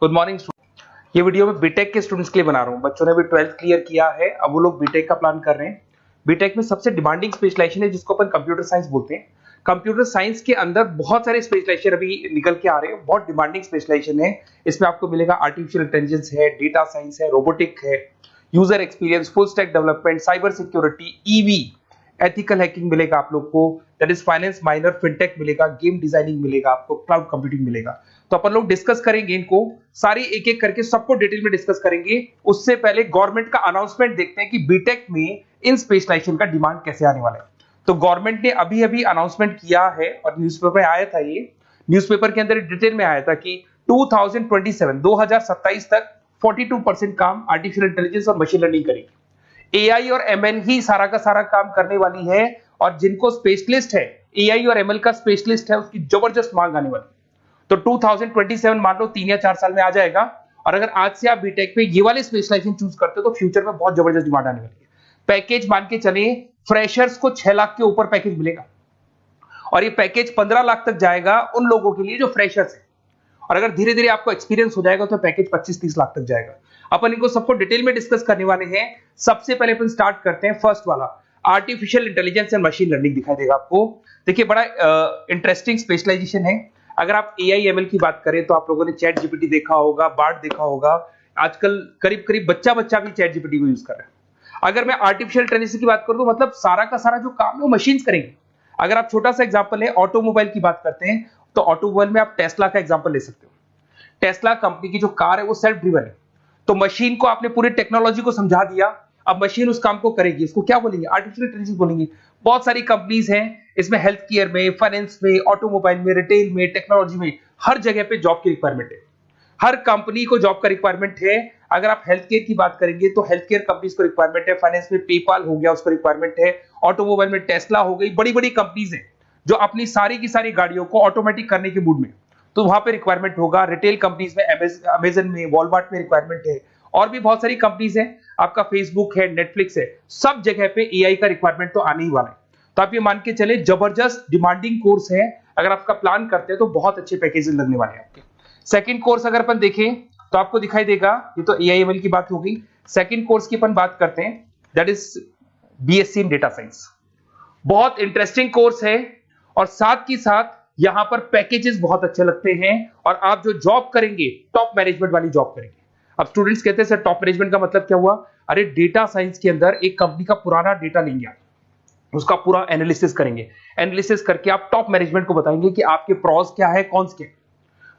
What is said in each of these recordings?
Good morning. ये video मैं BTech के स्टूडेंट्स के लिए बना रहा हूँ। बच्चों ने भी 12th क्लियर किया है, अब वो लोग बीटेक का प्लान कर रहे हैं। बीटेक में सबसे डिमांडिंग स्पेशलाइजेशन है जिसको अपन कंप्यूटर साइंस बोलते हैं। कंप्यूटर साइंस के अंदर बहुत सारे स्पेशलाइजेशन अभी निकल के आ रहे हैं, बहुत डिमांडिंग स्पेशलाइजेशन है। इसमें आपको मिलेगा आर्टिफिशियल इंटेलिजेंस है, डेटा साइंस है, रोबोटिक है, user experience, full stack development, cyber security, EV, ethical hacking मिलेगा आप लोग को, that is finance minor, fintech मिलेगा, गेम डिजाइनिंग मिलेगा, आपको क्लाउड कंप्यूटिंग मिलेगा। तो अपन लोग डिस्कस करेंगे इनको सारी एक एक करके, सबको डिटेल में डिस्कस करेंगे। उससे पहले गवर्नमेंट का अनाउंसमेंट देखते हैं कि बीटेक में इन स्पेशलाइजेशन का डिमांड कैसे आने वाला है। तो गवर्नमेंट ने अभी अभी अनाउंसमेंट किया है और न्यूज़पेपर में आया था, ये न्यूज़पेपर के अंदर डिटेल में आया था कि 2027 तक 42% काम आर्टिफिशियल इंटेलिजेंस और मशीन लर्निंग करेगी। एआई और एमएल ही सारा का सारा काम करने वाली है, और जिनको स्पेशलिस्ट है, एआई और एमएल का स्पेशलिस्ट है, उसकी जबरदस्त मांग आने वाली है। तो 2027 मान लो 3 या 4 साल में आ जाएगा। और अगर आज से आप बीटेक पे ये वाले स्पेशलाइजेशन चूज करते हो तो फ्यूचर में बहुत जबरदस्त डिमांड आने वाली है। पैकेज मान के चले, फ्रेशर्स को 6 लाख के ऊपर पैकेज मिलेगा, और ये पैकेज 15 लाख तक जाएगा उन लोगों के लिए जो फ्रेशर्स है। और अगर धीरे धीरे आपको एक्सपीरियंस हो जाएगा तो पैकेज 25-30 लाख तक जाएगा। अपन इनको सबको डिटेल में डिस्कस करने वाले हैं। सबसे पहले अपन स्टार्ट करते हैं फर्स्ट वाला, artificial intelligence and machine learning दिखाई देगा आपको। देखिए बड़ा इंटरेस्टिंग स्पेशलाइजेशन है। अगर आप एआई एमएल की बात करें तो आप लोगों ने चैट जीपीटी देखा होगा, बार्ड देखा होगा। आजकल करीब करीब बच्चा भी चैट जीपीटी को यूज कर रहा है। अगर मैं आर्टिफिशियल इंटेलिजेंस की बात करूं तो मतलब सारा का सारा जो काम है वो मशीन्स करेंगे। अगर आप छोटा सा एग्जांपल है, ऑटोमोबाइल की बात करते हैं तो ऑटोमोबाइल में आप टेस्ला का एग्जांपल ले सकते हो। टेस्ला कंपनी की जो कार है वो सेल्फ ड्रिवन है। तो मशीन को आपने पूरी टेक्नोलॉजी को समझा दिया, अब मशीन उस काम को करेगी। इसको क्या बोलेंगे? आर्टिफिशियल इंटेलिजेंस बोलेंगे। बहुत सारी कंपनीज हैं इसमें, हेल्थ केयर में, फाइनेंस में, ऑटोमोबाइल में, रिटेल में, टेक्नोलॉजी में, हर जगह पे जॉब की रिक्वायरमेंट है। हर कंपनी को जॉब का रिक्वायरमेंट है। अगर आप हेल्थ केयर की बात करेंगे तो हेल्थ केयर कंपनीज को रिक्वायरमेंट है, फाइनेंस में पेपाल हो गया उसको रिक्वायरमेंट है, ऑटोमोबाइल में टेस्ला हो गई, बड़ी बड़ी कंपनीज हैं जो अपनी सारी की सारी गाड़ियों को ऑटोमेटिक करने के मूड में, तो वहां पे रिक्वायरमेंट होगा। रिटेल कंपनीज में, अमेजन में, वॉलमार्ट में रिक्वायरमेंट है, और भी बहुत सारी कंपनीज हैं, आपका फेसबुक है, नेटफ्लिक्स है, सब जगह पे एआई का रिक्वायरमेंट तो आने ही वाला है। तो आप ये मान के चले जबरदस्त डिमांडिंग कोर्स है। अगर आपका प्लान करते हैं तो बहुत अच्छे पैकेजेस लगने वाले हैं आपके। सेकंड कोर्स अगर अपन देखें तो आपको दिखाई देगा, ये तो एआई एमएल की बात हो गई। सेकंड कोर्स की अपन बात करते हैं, that is BSc in data science. बहुत इंटरेस्टिंग कोर्स है, और साथ की साथ यहां पर पैकेजेस बहुत अच्छे लगते हैं, और आप जो जॉब करेंगे टॉप मैनेजमेंट वाली जॉब करेंगे। अब स्टूडेंट्स कहते हैं सर टॉप मैनेजमेंट का मतलब क्या हुआ? अरे डेटा साइंस के अंदर एक कंपनी का पुराना डेटा लेंगे आप, उसका पूरा एनालिसिस करेंगे, एनालिसिस करके आप टॉप मैनेजमेंट को बताएंगे कि आपके प्रॉस क्या है, कॉन्स क्या है,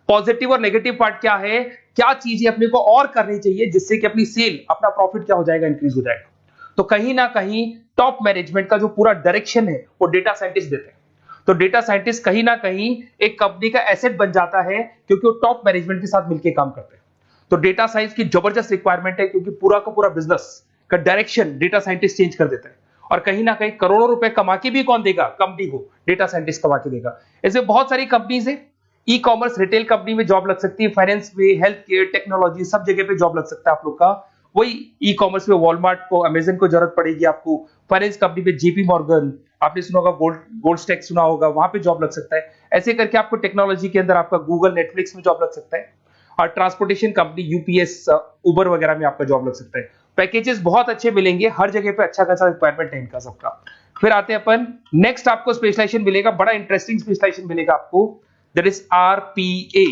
पॉजिटिव और नेगेटिव पार्ट क्या है, क्या चीजें अपने को और करनी चाहिए जिससे कि अपनी सेल, अपना प्रॉफिट क्या हो जाएगा, इंक्रीज हो जाएगा। तो कहीं ना कहीं टॉप मैनेजमेंट का जो पूरा डायरेक्शन है वो डेटा साइंटिस्ट देते हैं। तो डेटा साइंटिस्ट कहीं ना कहीं एक कंपनी का एसेट बन जाता है, क्योंकि वो टॉप मैनेजमेंट के साथ मिलकर काम करते हैं। तो डेटा साइंस की जबरदस्त रिक्वायरमेंट है, क्योंकि पूरा का पूरा बिजनेस का डायरेक्शन डेटा साइंटिस्ट चेंज कर देता है। और कहीं ना कहीं करोड़ों रुपए कमा के भी कौन देगा? कंपनी को डेटा साइंटिस्ट कमा के देगा। ऐसे बहुत सारी कंपनीज है, ई कॉमर्स, रिटेल कंपनी में जॉब लग सकती है, फाइनेंस में, हेल्थ केयर, टेक्नोलॉजी, सब जगह पे जॉब लग सकता है आप लोग का। वही ई कॉमर्स में वॉलमार्ट को, अमेजन को जरूरत पड़ेगी आपको। फाइनेंस कंपनी में जेपी मॉर्गन, आपने सुना होगा, गोल्ड स्टैक सुना होगा, वहां पे जॉब लग सकता है। ऐसे करके आपको टेक्नोलॉजी के अंदर आपका गूगल, नेटफ्लिक्स में जॉब लग सकता है। और ट्रांसपोर्टेशन कंपनी, यूपीएस, उबर वगैरह में आपका जॉब लग सकता है। पैकेजेस बहुत अच्छे मिलेंगे, हर जगह पे अच्छा खासा रिक्वायरमेंट है इनका सबका। फिर आते हैं अपन नेक्स्ट, आपको स्पेशलाइजेशन मिलेगा, बड़ा इंटरेस्टिंग स्पेशलाइजेशन मिलेगा आपको, that is RPA,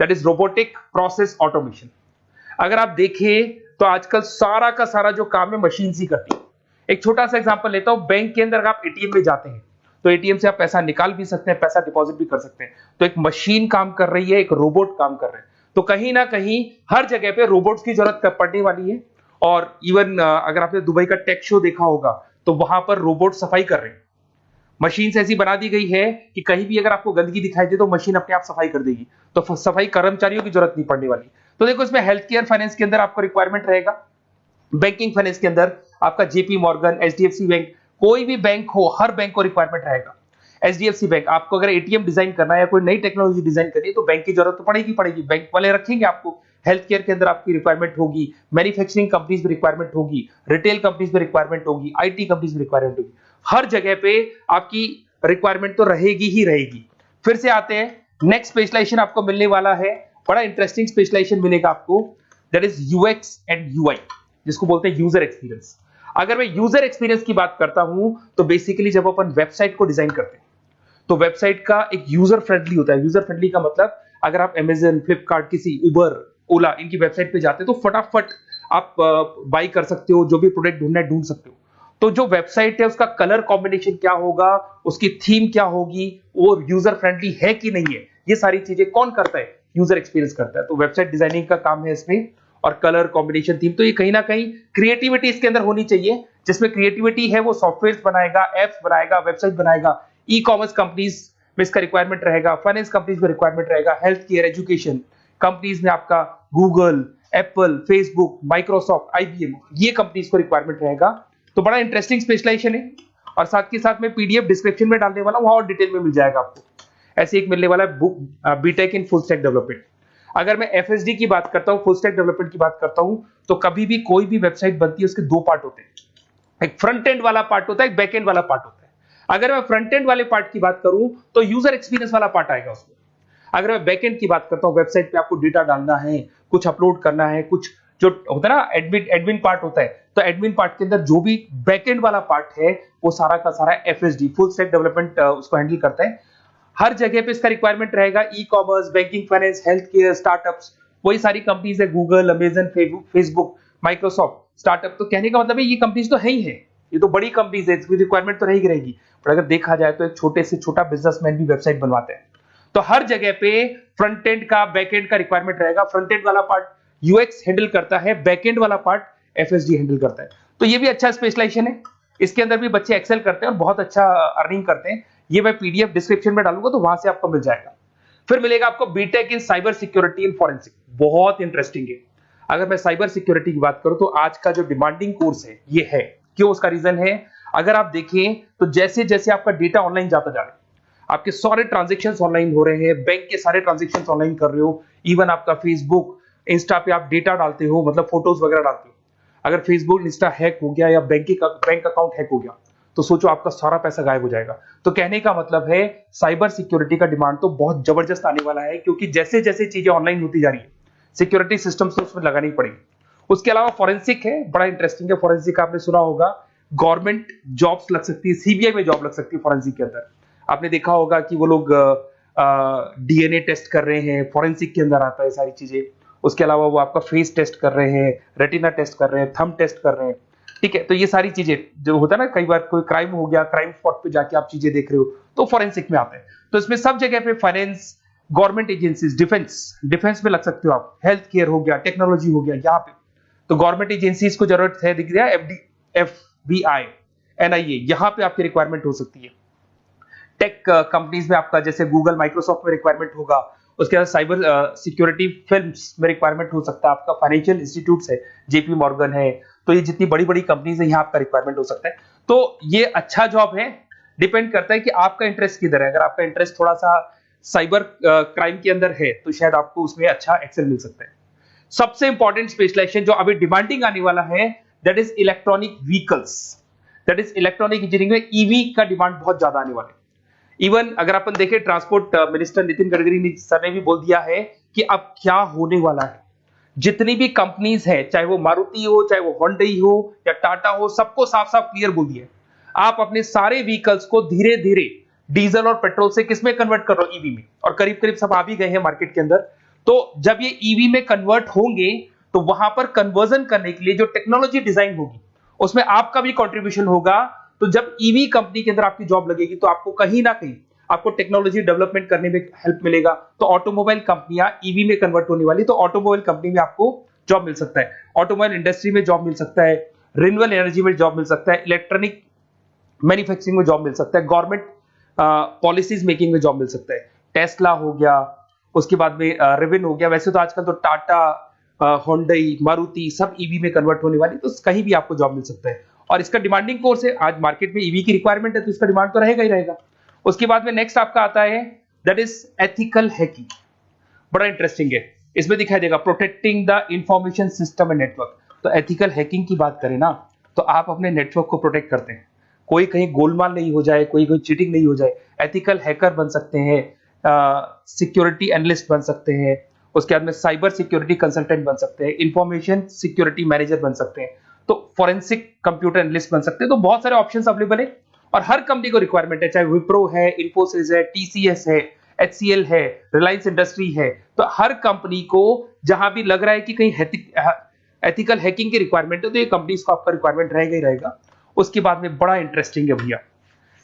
that is robotic process automation. अगर आप देखें तो आजकल सारा का सारा जो काम है मशीन ही करती है। एक छोटा सा एग्जांपल लेता हूं, बैंक के अंदर अगर आप एटीएम में जाते हैं तो एटीएम से आप पैसा निकाल भी सकते हैं, पैसा डिपॉजिट भी कर सकते हैं। तो एक मशीन काम कर रही है, एक रोबोट काम कर रहे हैं। तो कहीं ना कहीं हर जगह पे रोबोट्स की जरूरत पड़ने वाली है। और इवन अगर आपने दुबई का टेक शो देखा होगा तो वहां पर रोबोट सफाई कर रहे हैं। मशीन ऐसी बना दी गई है कि कहीं भी अगर आपको गंदगी दिखाई दे तो मशीन अपने आप सफाई कर देगी, तो सफाई कर्मचारियों की जरूरत नहीं पड़ने वाली। तो देखो इसमें हेल्थ केयर, फाइनेंस के अंदर आपको रिक्वायरमेंट रहेगा, बैंकिंग फाइनेंस के अंदर आपका जेपी मॉर्गन, एचडीएफसी बैंक, कोई भी बैंक हो, हर बैंक को रिक्वायरमेंट रहेगा। एचडीएफसी बैंक, आपको अगर एटीएम डिजाइन करना है या कोई नई टेक्नोलॉजी डिजाइन करनी है तो बैंक की जरूरत तो पड़ेगी, बैंक वाले रखेंगे आपको। हेल्थ केयर के अंदर आपकी रिक्वायरमेंट होगी, मैन्युफैक्चरिंग कंपनीज में रिक्वायरमेंट होगी, रिटेल कंपनीज में रिक्वायरमेंट होगी, आईटी कंपनीज में रिक्वायरमेंट होगी। हर जगह पे आपकी रिक्वायरमेंट तो रहेगी ही रहेगी। फिर से आते हैं, नेक्स्ट स्पेशलाइजेशन आपको मिलने वाला है बड़ा इंटरेस्टिंग स्पेशलाइजेशन मिलेगा आपको, that is UX and UI, जिसको बोलते हैं यूजर एक्सपीरियंस। अगर मैं यूजर एक्सपीरियंस की बात करता हूं तो बेसिकली जब अपन वेबसाइट को डिजाइन करते हैं तो वेबसाइट का एक यूजर फ्रेंडली होता है। यूजर फ्रेंडली का मतलब अगर आप अमेजन, फ्लिपकार्ट, किसी उबर, ओला इनकी वेबसाइट पे जाते हो तो फटाफट आप बाई कर सकते हो, जो भी प्रोडक्ट ढूंढना है ढूंढ सकते हो। तो जो वेबसाइट है उसका कलर कॉम्बिनेशन क्या होगा, उसकी थीम क्या होगी, वो यूजर फ्रेंडली है कि नहीं है, ये सारी चीजें कौन करता है, यूजर एक्सपीरियंस करता है। तो वेबसाइट डिजाइनिंग का काम है इसमें, और कलर कॉम्बिनेशन, थीम, तो ये कहीं ना कहीं क्रिएटिविटी इसके अंदर होनी चाहिए। जिसमें क्रिएटिविटी है वो सॉफ्टवेयर बनाएगा, एप्स बनाएगा, वेबसाइट बनाएगा। ई कॉमर्स कंपनीज में इसका रिक्वायरमेंट रहेगा, फाइनेंस कंपनीज में रिक्वायरमेंट रहेगा, हेल्थ केयर, एजुकेशन कंपनीज में आपका Google, Apple, Facebook, Microsoft, IBM, ये कंपनीज को रिक्वायरमेंट रहेगा। तो बड़ा इंटरेस्टिंग स्पेशलाइजेशन है, और साथ के साथ में पीडीएफ डिस्क्रिप्शन में डालने वाला हूं, वहां और डिटेल में मिल जाएगा आपको। ऐसे एक मिलने वाला है book, BTech in full stack development. अगर मैं एफएसडी की बात करता हूं, फुल स्टैक डेवलपमेंट की बात करता हूं, तो कभी भी कोई भी वेबसाइट बनती है उसके दो पार्ट होते हैं, एक फ्रंट एंड वाला पार्ट होता है, एक बैक एंड वाला पार्ट होता है। अगर मैं फ्रंट एंड वाले पार्ट की बात करूं तो यूजर एक्सपीरियंस वाला पार्ट आएगा उसमें। अगर मैं बैक एंड की बात करता हूं, वेबसाइट पे आपको डेटा डालना है, कुछ अपलोड करना है, कुछ जो होता है ना एडमिन पार्ट होता है, तो एडमिन पार्ट के अंदर जो भी बैक एंड वाला पार्ट है वो सारा का सारा एफएसडी, फुल स्टैक डेवलपमेंट, उसको हैंडल करता है। हर जगह पे इसका रिक्वायरमेंट रहेगा। E commerce, banking, finance, health care, startups, वही सारी कंपनीज है, Google, Amazon, Facebook, Microsoft, startup. तो कहने का मतलब है ये कंपनीज तो है ही है, ये तो बड़ी कंपनीज है, इसकी रिक्वायरमेंट तो रहेगी रहेगी। पर अगर देखा जाए तो एक छोटे से छोटा बिजनेसमैन भी वेबसाइट बनवाते हैं। तो हर जगह पे फ्रंट एंड का, बैक एंड का रिक्वायरमेंट रहेगा। फ्रंट एंड वाला पार्ट यूएक्स हैंडल करता है, बैक एंड वाला पार्ट एफएसडी हैंडल करता है। तो ये भी अच्छा स्पेशलाइजेशन है, इसके अंदर भी बच्चे एक्सेल करते हैं और बहुत अच्छा अर्निंग करते हैं। ये मैं पीडीएफ डिस्क्रिप्शन में डालूंगा तो वहां से आपको मिल जाएगा। फिर मिलेगा आपको BTech in cyber security and forensic, बहुत इंटरेस्टिंग है। अगर मैं साइबर सिक्योरिटी की बात करूं तो आज का जो डिमांडिंग कोर्स है ये है। क्यों? उसका रीजन है, अगर आप देखें तो जैसे जैसे आपका डेटा ऑनलाइन जाता जा रहा है, आपके सारे ट्रांजेक्शंस ऑनलाइन हो रहे हैं, बैंक के सारे ट्रांजेक्शंस ऑनलाइन कर रहे हो, इवन आपका फेसबुक, इंस्टा पे आप डेटा डालते हो, मतलब फोटोज वगैरह डालते हो। अगर फेसबुक, इंस्टा हैक हो गया या बैंक अकाउंट हैक हो गया तो सोचो आपका सारा पैसा गायब हो जाएगा। तो कहने का मतलब है साइबर सिक्योरिटी का डिमांड तो बहुत जबरदस्त आने वाला है, क्योंकि जैसे जैसे चीजें ऑनलाइन होती जा रही है सिक्योरिटी सिस्टम्स तो उसमें लगानी पड़ेगी। उसके अलावा फॉरेंसिक है, बड़ा इंटरेस्टिंग है। फॉरेंसिक आपने सुना होगा, गवर्नमेंट जॉब्स लग सकती है, सीबीआई में जॉब लग सकती है फॉरेंसिक के अंदर। आपने देखा होगा कि वो लोग डीएनए टेस्ट कर रहे हैं, फॉरेंसिक के अंदर आता है सारी चीजें। उसके अलावा वो आपका फेस टेस्ट कर रहे हैं, रेटिना टेस्ट कर रहे हैं, थंब टेस्ट कर रहे हैं, ठीक है। तो ये सारी चीजें जो होता है ना, कई बार कोई क्राइम हो गया, क्राइम स्पॉट पे जाके आप चीजें देख रहे हो तो फॉरेंसिक में आते हैं। तो इसमें सब जगह पे फाइनेंस, गवर्नमेंट एजेंसीज, डिफेंस में लग सकते हो आप, हेल्थ केयर हो गया, टेक्नोलॉजी हो गया, यहाँ पे तो गवर्नमेंट एजेंसीज को जरूरत है, दिख रहा है, एफबीआई, एनआईए, यहाँ पे आपकी रिक्वायरमेंट हो सकती है। टेक कंपनीज में आपका जैसे गूगल, माइक्रोसॉफ्ट में रिक्वायरमेंट होगा। उसके बाद साइबर सिक्योरिटी फिल्म्स में रिक्वायरमेंट हो सकता है आपका, फाइनेंशियल इंस्टीट्यूट्स है, जेपी मॉर्गन है, तो ये जितनी बड़ी बड़ी कंपनीज है यहाँ आपका रिक्वायरमेंट हो सकता है। तो ये अच्छा जॉब है, डिपेंड करता है कि आपका इंटरेस्ट किधर है। अगर आपका इंटरेस्ट थोड़ा सा साइबर क्राइम के अंदर है तो शायद आपको उसमें अच्छा एक्सेल मिल सकता है। सबसे इंपॉर्टेंट स्पेशलाइजेशन जो अभी डिमांडिंग आने वाला है, that is electronic vehicles, that is electronic engineering में ईवी का डिमांड बहुत ज्यादा आने वाला है। इवन अगर अपन देखें, transport minister Nitin Gadkari sir ने भी बोल दिया है कि अब क्या होने वाला है, जितनी भी कंपनीज है, चाहे वो मारुति हो, चाहे वो होंडई हो या टाटा हो, सबको साफ साफ क्लियर बोल दिया, आप अपने सारे व्हीकल्स को धीरे धीरे डीजल और पेट्रोल से किसमें कन्वर्ट कर रहे हो, ईवी में। और करीब करीब सब आ भी गए हैं मार्केट के अंदर। तो जब ये ईवी में कन्वर्ट होंगे तो वहां पर कन्वर्जन करने के लिए जो टेक्नोलॉजी डिजाइन होगी उसमें आपका भी कंट्रीब्यूशन होगा। तो जब ईवी कंपनी के अंदर आपकी जॉब लगेगी तो आपको कहीं ना कहीं आपको टेक्नोलॉजी डेवलपमेंट करने में हेल्प मिलेगा। तो ऑटोमोबाइल कंपनियां ईवी में कन्वर्ट होने वाली, तो ऑटोमोबाइल कंपनी में आपको जॉब मिल सकता है, ऑटोमोबाइल इंडस्ट्री में जॉब मिल सकता है, रिन्यूएबल एनर्जी में जॉब मिल सकता है, इलेक्ट्रॉनिक मैन्युफैक्चरिंग में जॉब मिल सकता है, गवर्नमेंट पॉलिसीज मेकिंग में जॉब मिल सकता है, टेस्ला हो गया, उसके बाद में रिविन हो गया। वैसे तो आजकल तो टाटा, होंडई, मारुति सब ईवी में कन्वर्ट होने वाली, तो कहीं भी आपको जॉब मिल सकता है। और इसका डिमांडिंग कोर्स है, आज मार्केट में ईवी की रिक्वायरमेंट है तो इसका डिमांड तो रहेगा ही रहेगा। उसके बाद में नेक्स्ट आपका आता है दैट इज एथिकल हैकिंग, बड़ा इंटरेस्टिंग है। इसमें दिखाई देगा protecting the information system and network. तो एथिकल हैकिंग की बात करें ना, तो आप अपने नेटवर्क को प्रोटेक्ट करते हैं, कोई कहीं गोलमाल नहीं हो जाए, कोई चीटिंग नहीं हो जाए। एथिकल हैकर बन सकते हैं, सिक्योरिटी एनालिस्ट बन सकते हैं, उसके बाद में साइबर सिक्योरिटी कंसल्टेंट बन सकते हैं, इंफॉर्मेशन सिक्योरिटी मैनेजर बन सकते हैं, तो फोरेंसिक कंप्यूटर एनालिस्ट बन सकते हैं। तो बहुत सारे ऑप्शंस अवेलेबल है और हर कंपनी को रिक्वायरमेंट है, चाहे विप्रो है, इन्फोसिस है, टीसीएस है, एचसीएल है, रिलायंस इंडस्ट्री है। तो हर कंपनी को जहां भी लग रहा है कि कहीं एथिकल हैकिंग की रिक्वायरमेंट है तो ये कंपनीज को आपका रिक्वायरमेंट रहेगा ही रहेगा। उसके बाद में बड़ा इंटरेस्टिंग है भैया,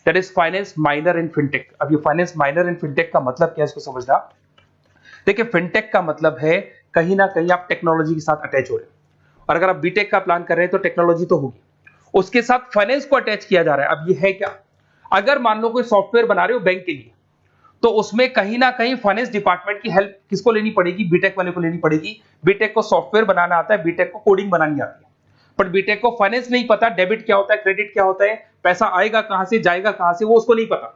that is finance minor in fintech. अब ये फाइनेंस माइनर इन फिनटेक का मतलब क्या है इसको समझना। देखिए फिनटेक का मतलब है कहीं ना कहीं आप टेक्नोलॉजी के साथ अटैच हो रहे हैं, और अगर आप बीटेक का प्लान कर रहे हैं तो टेक्नोलॉजी तो होगी, उसके साथ फाइनेंस को अटैच किया जा रहा है। अब ये है क्या, अगर मान लो कोई सॉफ्टवेयर बना रहे हो बैंक के लिए, तो उसमें कहीं ना कहीं फाइनेंस डिपार्टमेंट की हेल्प किसको लेनी पड़ेगी, बीटेक वाले को लेनी पड़ेगी। बीटेक को सॉफ्टवेयर बनाना आता है, बीटेक को कोडिंग बनानी आती है, बट बीटेक को फाइनेंस नहीं पता, डेबिट क्या होता है, क्रेडिट क्या होता है, पैसा आएगा कहां से जाएगा कहां से, वो उसको नहीं पता।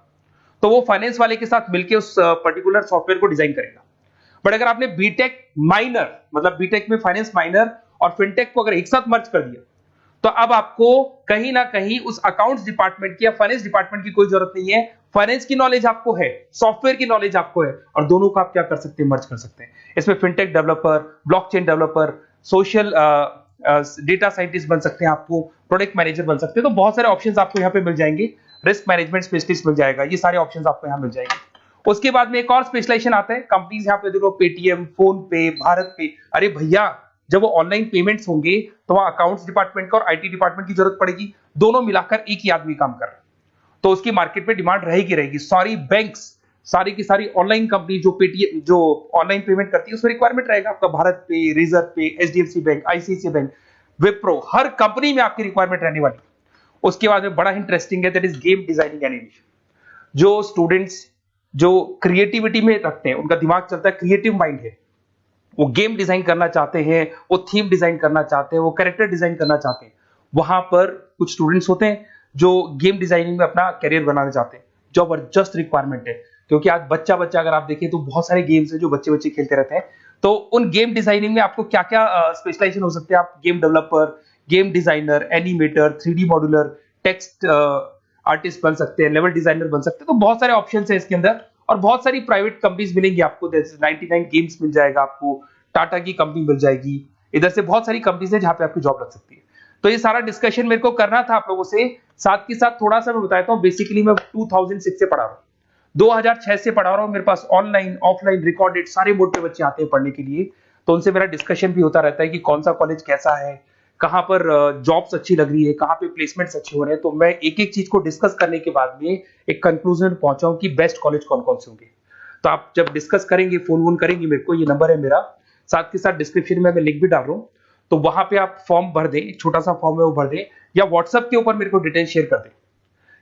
तो वो फाइनेंस वाले के साथ मिलकर उस पर्टिकुलर सॉफ्टवेयर को डिजाइन करेगा। बट अगर आपने बीटेक माइनर मतलब बीटेक में फाइनेंस माइनर और फिनटेक को अगर एक साथ मर्ज कर दिया, तो अब आपको कहीं ना कहीं उस अकाउंट्स डिपार्टमेंट की या फाइनेंस डिपार्टमेंट की कोई जरूरत नहीं है। फाइनेंस की नॉलेज आपको है, सॉफ्टवेयर की नॉलेज आपको है, और दोनों को आप क्या कर सकते हैं, मर्ज कर सकते हैं। इसमें fintech developer, blockchain developer, social data scientist बन सकते हैं, आपको प्रोडक्ट मैनेजर बन सकते हैं। तो बहुत सारे ऑप्शंस आपको यहाँ पे मिल जाएंगे, रिस्क मैनेजमेंट स्पेशलिस्ट मिल जाएगा, ये सारे ऑप्शंस आपको यहाँ मिल जाएंगे। उसके बाद में एक और स्पेशलाइजेशन आता है, कंपनीज यहाँ पे देखो पेटीएम, फोन पे, भारत पे। अरे भैया जब वो ऑनलाइन पेमेंट्स होंगे तो वहां अकाउंट्स डिपार्टमेंट का और आईटी डिपार्टमेंट की जरूरत पड़ेगी, दोनों मिलाकर एक ही आदमी काम कर रहा है, तो उसकी मार्केट में डिमांड रहेगी रहेगी। सारी बैंक्स, सारी की सारी ऑनलाइन कंपनी जो पेटीएम जो ऑनलाइन पेमेंट करती है उसमें रिक्वायरमेंट रहेगा आपका, भारत पे, Razorpay, HDFC bank, ICICI bank, Wipro, हर कंपनी में आपकी रिक्वायरमेंट रहने वाली। उसके बाद में बड़ा इंटरेस्टिंग है, that is game designing animation. जो स्टूडेंट्स जो क्रिएटिविटी में रखते हैं, उनका दिमाग चलता है, क्रिएटिव माइंड है, वो गेम डिजाइन करना चाहते हैं, वो थीम डिजाइन करना चाहते हैं, वो कैरेक्टर डिजाइन करना चाहते हैं, वहां पर कुछ स्टूडेंट्स होते हैं जो गेम डिजाइनिंग में अपना करियर बनाना चाहते हैं। जबरदस्त रिक्वायरमेंट है, क्योंकि आज बच्चा बच्चा अगर आप देखें तो बहुत सारे गेम्स हैं जो बच्चे बच्चे खेलते रहते हैं। तो उन गेम डिजाइनिंग में आपको क्या क्या स्पेशलाइजेशन हो सकते हैं, आप game developer, game designer, animator, 3D modular, text artist बन सकते हैं, लेवल डिजाइनर बन सकते हैं। तो बहुत सारे ऑप्शंस हैं इसके अंदर, और बहुत सारी प्राइवेट कंपनीज मिलेंगी आपको, जैसे 99 गेम्स मिल जाएगा आपको, टाटा की कंपनी मिल जाएगी, इधर से बहुत सारी कंपनीज है जहां पे आपकी जॉब लग सकती है। तो ये सारा डिस्कशन मेरे को करना था आप लोगों से, साथ के साथ थोड़ा सा मैं बताता हूँ। बेसिकली मैं 2006 से पढ़ा रहा हूँ, 2006 से पढ़ा रहा हूँ, मेरे पास ऑनलाइन ऑफलाइन रिकॉर्डेड सारे मोड पे बच्चे आते हैं पढ़ने के लिए, तो उनसे मेरा डिस्कशन भी होता रहता है कि कौन सा कॉलेज कैसा है, कहाँ पर जॉब्स अच्छी लग रही है, कहाँ पे प्लेसमेंट्स अच्छे हो रहे हैं। तो मैं एक एक चीज को डिस्कस करने के बाद में एक कंक्लूजन पहुंचा हूं कि बेस्ट कॉलेज कौन कौन से होंगे। तो आप जब डिस्कस करेंगे, फोन वोन करेंगे मेरे को, ये नंबर है मेरा, साथ के साथ डिस्क्रिप्शन में मैं लिंक भी डाल रहा हूँ, तो वहां पे आप फॉर्म भर दें, एक छोटा सा फॉर्म है वो भर दें, या व्हाट्सएप के ऊपर मेरे को डिटेल शेयर कर दें,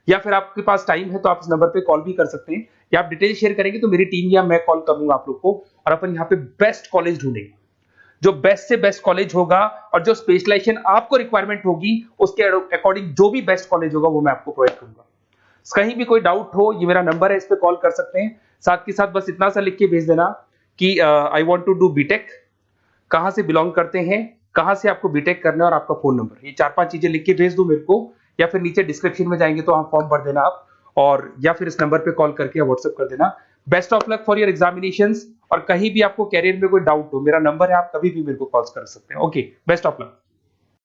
या फिर आपके पास टाइम है तो आप इस नंबर पे कॉल भी कर सकते हैं, या आप डिटेल शेयर करेंगे तो मेरी टीम या मैं कॉल करूंगा आप लोग को, और अपन यहाँ पे बेस्ट कॉलेज ढूंढेंगे। जो बेस्ट से बेस्ट कॉलेज होगा और जो स्पेशलाइजेशन आपको रिक्वायरमेंट होगी उसके अकॉर्डिंग जो भी बेस्ट कॉलेज होगा वो मैं आपको प्रोवाइड करूंगा। कहीं भी कोई डाउट हो, ये मेरा नंबर है, इस पे कॉल कर सकते हैं। साथ के साथ बस इतना सा लिख के भेज देना कि I want to do BTech, कहां से बिलोंग करते हैं, कहां से आपको बीटेक करना है, और आपका फोन नंबर, ये 4-5 चीजें लिख के भेज दो मेरे को, या फिर नीचे डिस्क्रिप्शन में जाएंगे तो फॉर्म भर देना आप, और या फिर इस नंबर पे कॉल करके व्हाट्सएप कर देना। Best of luck for your examinations, और कहीं भी आपको कैरियर में कोई डाउट हो, मेरा नंबर है, आप कभी भी मेरे को कॉल कर सकते हैं। Okay, best of luck.